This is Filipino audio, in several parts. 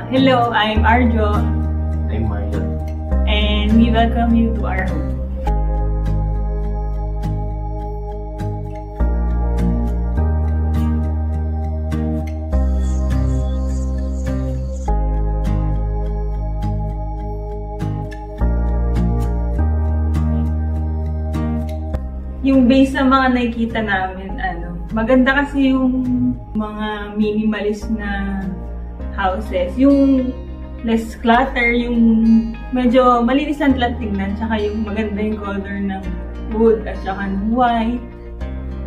Hello, I'm Arjo. I'm Mario. And we welcome you to our home. Yung base sa mga nakikita namin, maganda kasi yung mga minimalist na houses. Yung less clutter, yung medyo malinis ang tingnan, tsaka yung maganda yung color ng wood at saka ng white.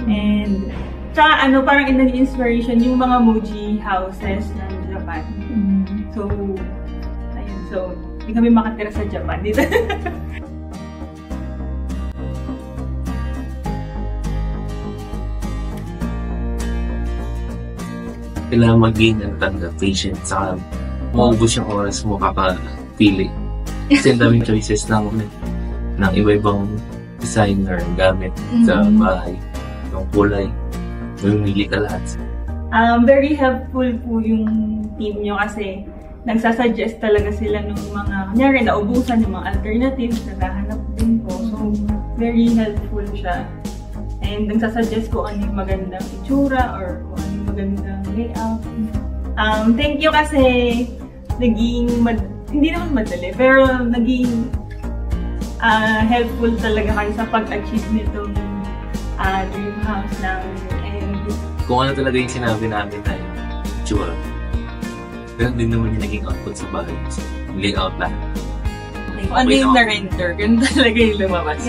And tsaka parang inspiration yung mga Muji houses ng Japan. So, ayun. So, hindi kami makatira sa Japan dito. Kailangan mag-gain ng tanda, patience, saka maubos yung oras mo kakapili. Kasi ang daming choices ng iba-ibang designer gamit sa bahay. Yung kulay, mamimili ka lahat. Very helpful po yung team nyo kasi nagsasuggest talaga sila ng mga, kunyari, naubusan yung mga alternatives, naghahanap din po. So, very helpful siya. And nagsasuggest ko ano yung magandang itsura or kung ano yung magandang layout. Thank you kasi naging, hindi naman madali, pero naging helpful talaga kayo sa pag-achieve nitong dream house namin. And kung ano talaga yung sinabi namin na itsura, pero din naman yung naging output sa bahay. Layout lang. Ano yung na-render, ganun talaga yung lumabas.